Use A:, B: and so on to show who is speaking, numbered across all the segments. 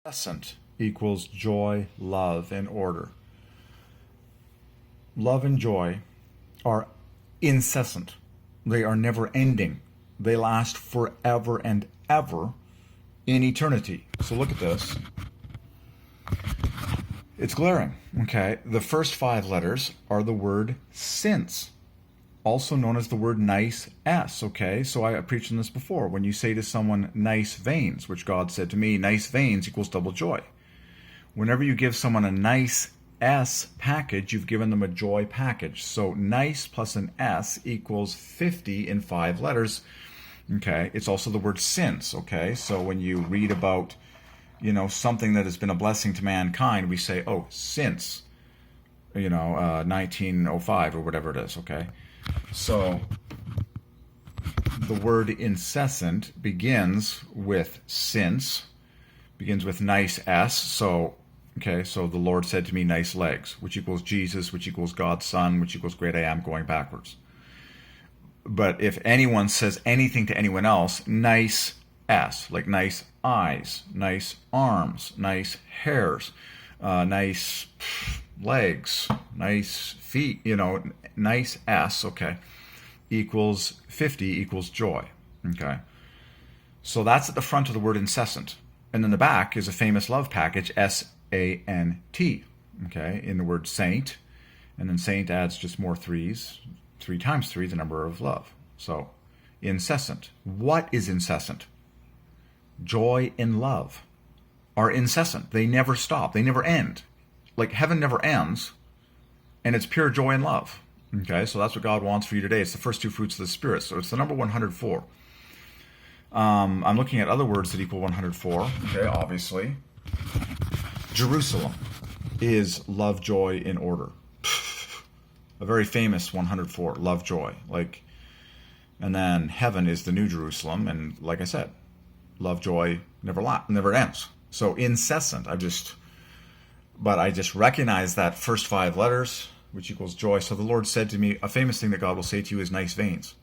A: Incessant equals joy, love, and order. Love and joy are incessant. They are never ending. They last forever and ever in eternity. So look at this. It's glaring, okay? The first 5 letters are the word since, also known as the word nice s, okay? So I preached on this before. When you say to someone nice veins, which God said to me, nice veins equals double joy. Whenever you give someone a nice S package, you've given them a joy package. So nice plus an S equals 50 in 5 letters. Okay, it's also the word since. Okay, so when you read about, something that has been a blessing to mankind, we say, oh, since, 1905 or whatever it is. Okay, so the word incessant begins with since, begins with nice S. So the Lord said to me, nice legs, which equals Jesus, which equals God's Son, which equals great I am going backwards. But if anyone says anything to anyone else, nice S, like nice eyes, nice arms, nice hairs, nice legs, nice feet, nice S, equals 50 equals joy. Okay. So that's at the front of the word incessant. And then the back is a famous love package, S-A-N-T, okay, in the word saint. And then saint adds just more 3s. 3 times 3, the number of love. So, incessant. What is incessant? Joy and love are incessant. They never stop. They never end. Like heaven never ends, and it's pure joy and love. Okay, so that's what God wants for you today. It's the first 2 fruits of the Spirit. So it's the number 104. I'm looking at other words that equal 104. Okay, obviously. Jerusalem is love, joy, in order. A very famous 104, love, joy. And then heaven is the New Jerusalem, and like I said, love, joy never ends. So incessant. I just recognize that first 5 letters, which equals joy. So the Lord said to me, a famous thing that God will say to you is nice veins,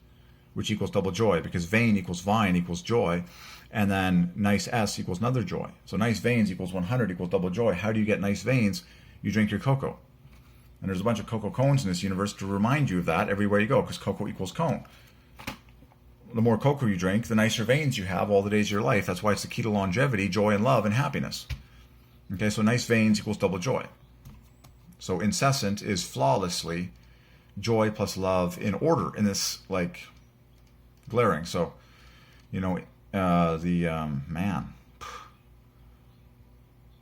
A: which equals double joy, because vein equals vine equals joy, and then nice S equals another joy. So nice veins equals 100 equals double joy. How do you get nice veins? You drink your cocoa. And there's a bunch of cocoa cones in this universe to remind you of that everywhere you go, because cocoa equals cone. The more cocoa you drink, the nicer veins you have all the days of your life. That's why it's the key to longevity, joy and love and happiness. Okay, so nice veins equals double joy. So incessant is flawlessly joy plus love in order in this, glaring. So, man.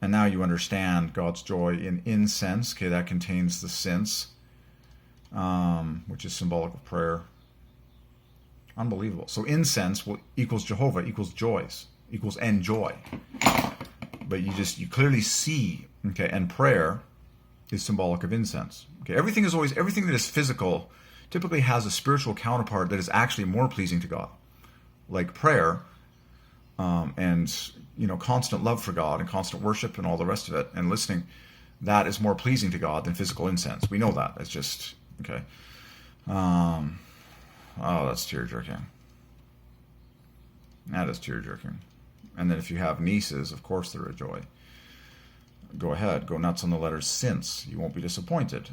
A: And now you understand God's joy in incense. Okay, that contains the since, which is symbolic of prayer. Unbelievable. So incense equals Jehovah, equals joys, equals and joy. But you clearly see, okay, and prayer is symbolic of incense. Okay, everything that is physical typically has a spiritual counterpart that is actually more pleasing to God. Like prayer, and constant love for God and constant worship and all the rest of it and listening, that is more pleasing to God than physical incense. We know that. It's just, okay. Oh, that's tear-jerking. That is tear-jerking. And then if you have nieces, of course they're a joy. Go ahead. Go nuts on the letters since. You won't be disappointed.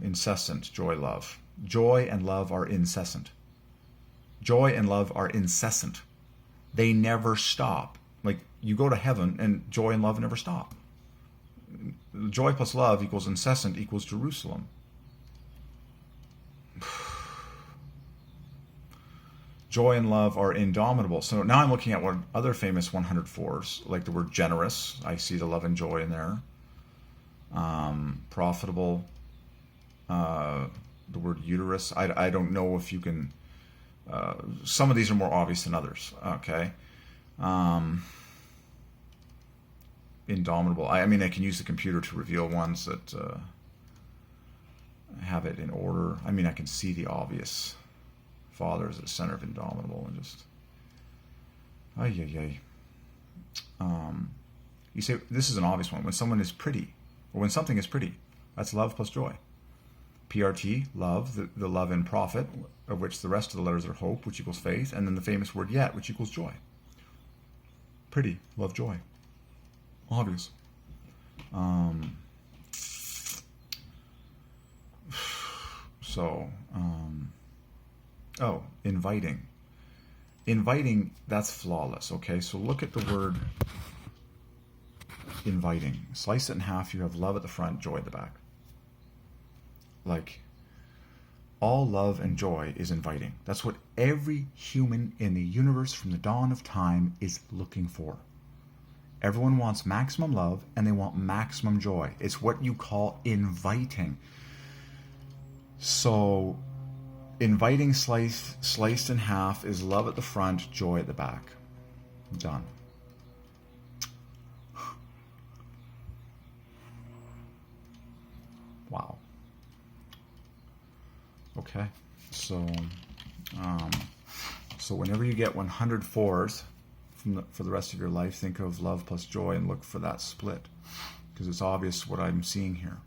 A: Incessant, joy, love. Joy and love are incessant. Joy and love are incessant. They never stop. Like, you go to heaven and joy and love never stop. Joy plus love equals incessant equals Jerusalem. Joy and love are indomitable. So now I'm looking at what other famous 104s, like the word generous. I see the love and joy in there. Profitable. The word uterus. I don't know if you can... some of these are more obvious than others. Okay. Indomitable. I can use the computer to reveal ones that have it in order. I can see the obvious. Father is at the center of indomitable, and just you say this is an obvious one. When someone is pretty, or when something is pretty, that's love plus joy. PRT, love, the love in profit, of which the rest of the letters are hope, which equals faith, and then the famous word yet, which equals joy. Pretty, love, joy. obvious. Oh, inviting. Inviting, that's flawless, okay? So look at the word inviting. Slice it in half, you have love at the front, joy at the back. Like, all love and joy is inviting. That's what every human in the universe from the dawn of time is looking for. Everyone wants maximum love and they want maximum joy. It's what you call inviting. So, inviting sliced in half is love at the front, joy at the back. Done. Wow. Okay, so whenever you get 100 fours for the rest of your life, think of love plus joy and look for that split, because it's obvious what I'm seeing here.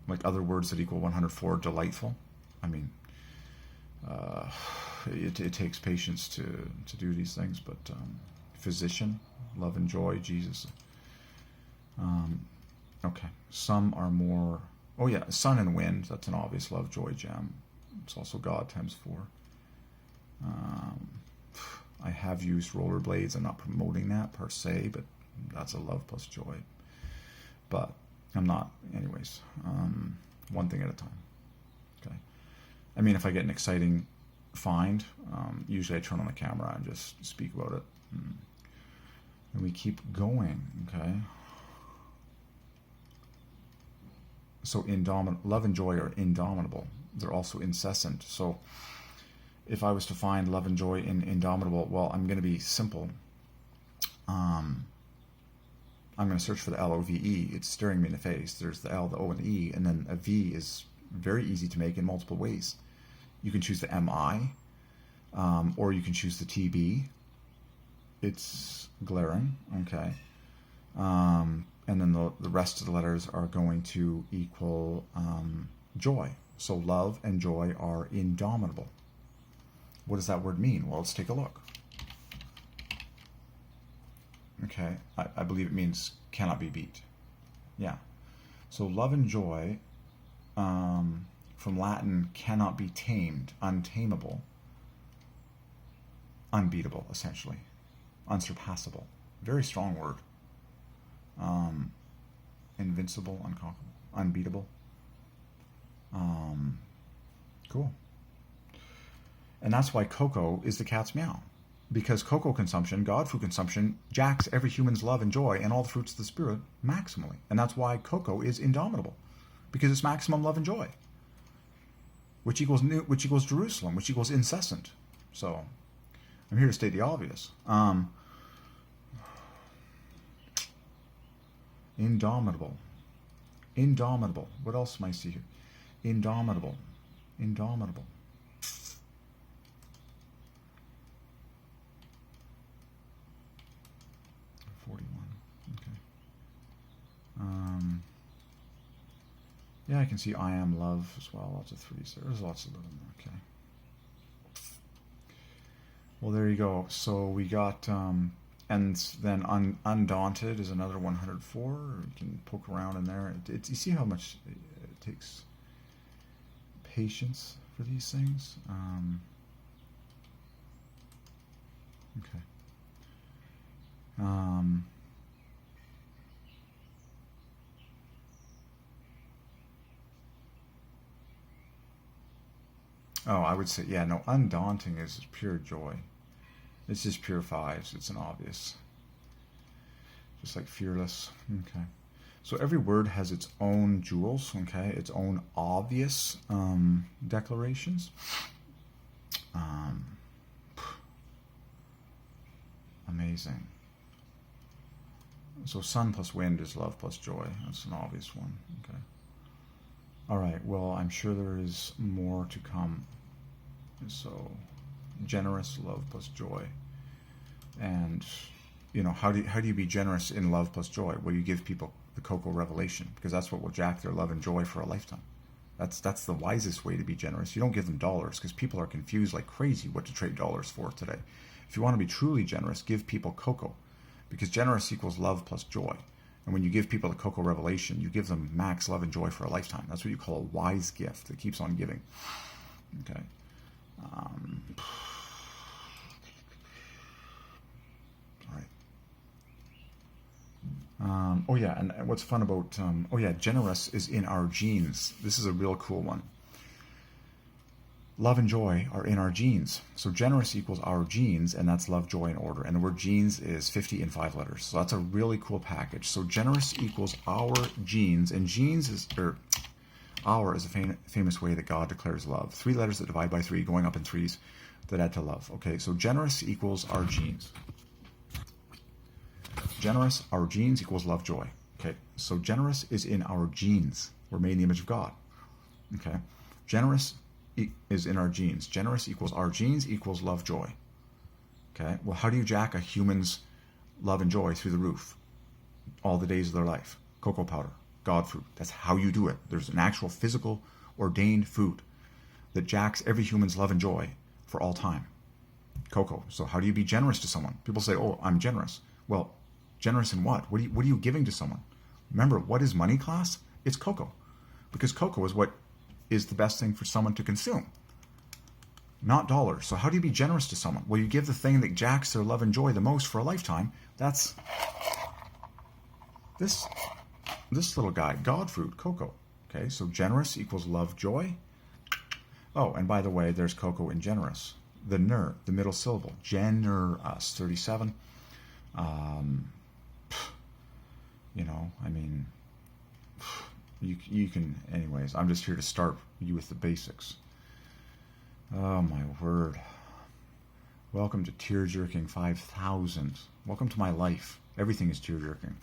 A: Like other words that equal 104, delightful. I mean, it takes patience to do these things, but physician, love and joy, Jesus. Okay, some are more. Oh yeah, sun and wind, that's an obvious love, joy, gem. It's also God times 4. I have used rollerblades. I'm not promoting that per se, but that's a love plus joy. But I'm not, anyways. One thing at a time. Okay. I mean, if I get an exciting find, usually I turn on the camera and just speak about it. And we keep going, okay? So love and joy are indomitable. They're also incessant. So if I was to find love and joy in indomitable, well, I'm going to be simple. I'm going to search for the L-O-V-E. It's staring me in the face. There's the L, the O, and the E, and then a V is very easy to make in multiple ways. You can choose the M-I, or you can choose the T-B. It's glaring, okay? And then the rest of the letters are going to equal joy. So love and joy are indomitable. What does that word mean? Well, let's take a look. Okay, I believe it means cannot be beat. Yeah. So love and joy, from Latin, cannot be tamed, untamable, unbeatable, essentially, unsurpassable. Very strong word. Invincible, unconquerable, unbeatable. Cool. And that's why cocoa is the cat's meow. Because cocoa consumption, God food consumption, jacks every human's love and joy and all the fruits of the Spirit maximally. And that's why cocoa is indomitable. Because it's maximum love and joy. Which equals Jerusalem, which equals incessant. So, I'm here to state the obvious. Indomitable. Indomitable. What else am I see here? Indomitable. Indomitable. 41. Okay. Yeah, I can see I am love as well. Lots of 3s. There's lots of them. Okay. Well, there you go. So we got, and then undaunted is another 104. You can poke around in there. You see how much it takes patience for these things. Okay. Oh, I would say, yeah, no, undaunting is pure joy. It's just pure 5s. It's an obvious. Just like fearless. Okay. So every word has its own jewels, okay? Its own obvious declarations. Amazing. So sun plus wind is love plus joy. That's an obvious one. Okay. All right. Well, I'm sure there is more to come. So generous, love plus joy. And, you know, how do you be generous in love plus joy? Well, you give people the cocoa revelation, because that's what will jack their love and joy for a lifetime. That's the wisest way to be generous. You don't give them dollars, because people are confused like crazy what to trade dollars for today. If you want to be truly generous, give people cocoa, because generous equals love plus joy. And when you give people the cocoa revelation, you give them max love and joy for a lifetime. That's what you call a wise gift that keeps on giving. Okay. All right. Oh yeah, and what's fun about, generous is in our genes. This is a real cool one. Love and joy are in our genes. So generous equals our genes, and that's love, joy, and order. And the word genes is 50 in 5 letters. So that's a really cool package. So generous equals our genes, and genes is, our is a famous way that God declares love. 3 letters that divide by 3, going up in 3s that add to love. Okay, so generous equals our genes. Generous, our genes equals love, joy. Okay, so generous is in our genes. We're made in the image of God. Okay, generous is in our genes. Generous equals our genes equals love, joy. Okay, well, how do you jack a human's love and joy through the roof all the days of their life? Cocoa powder, God food. That's how you do it. There's an actual physical ordained food that jacks every human's love and joy for all time. Cocoa. So how do you be generous to someone? People say, oh, I'm generous. Well, generous in what? What are you giving to someone? Remember, what is money class? It's cocoa. Because cocoa is what is the best thing for someone to consume, not dollars. So how do you be generous to someone? Well, you give the thing that jacks their love and joy the most for a lifetime. That's this little guy, God food, cocoa. Okay, so generous equals love, joy. Oh, and by the way, there's cocoa in generous. The the middle syllable, generous, 37. You can, anyways, I'm just here to start you with the basics. Oh my word. Welcome to Tear Jerking 5000. Welcome to my life. Everything is tear jerking.